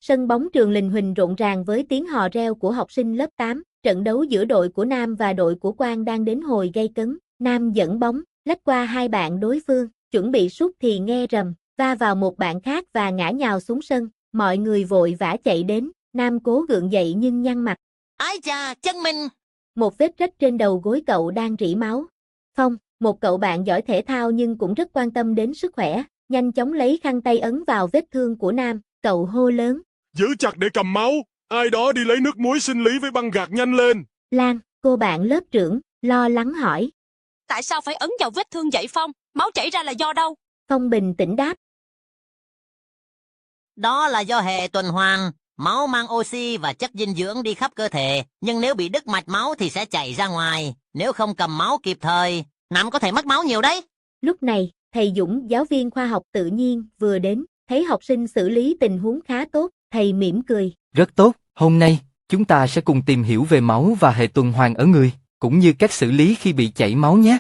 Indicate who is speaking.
Speaker 1: Sân bóng trường lình huỳnh rộn ràng với tiếng hò reo của học sinh lớp 8. Trận đấu giữa đội của Nam và đội của Quang đang đến hồi gay cấn. Nam dẫn bóng, lách qua hai bạn đối phương, chuẩn bị sút thì nghe rầm, va vào một bạn khác và ngã nhào xuống sân. Mọi người vội vã chạy đến, Nam cố gượng dậy nhưng nhăn mặt.
Speaker 2: Ái chà, chân mình!
Speaker 1: Một vết rách trên đầu gối cậu đang rỉ máu. Phong, một cậu bạn giỏi thể thao nhưng cũng rất quan tâm đến sức khỏe, nhanh chóng lấy khăn tay ấn vào vết thương của Nam, cậu hô lớn.
Speaker 3: Giữ chặt để cầm máu, ai đó đi lấy nước muối sinh lý với băng gạc nhanh lên.
Speaker 1: Lan, cô bạn lớp trưởng, lo lắng hỏi.
Speaker 4: Tại sao phải ấn vào vết thương vậy Phong? Máu chảy ra là do đâu?
Speaker 1: Phong bình tĩnh đáp.
Speaker 2: Đó là do hệ tuần hoàn. Máu mang oxy và chất dinh dưỡng đi khắp cơ thể, nhưng nếu bị đứt mạch máu thì sẽ chảy ra ngoài. Nếu không cầm máu kịp thời, Nam có thể mất máu nhiều đấy.
Speaker 1: Lúc này, thầy Dũng, giáo viên khoa học tự nhiên, vừa đến, thấy học sinh xử lý tình huống khá tốt, thầy mỉm cười.
Speaker 5: Rất tốt, hôm nay, chúng ta sẽ cùng tìm hiểu về máu và hệ tuần hoàn ở người, cũng như cách xử lý khi bị chảy máu nhé.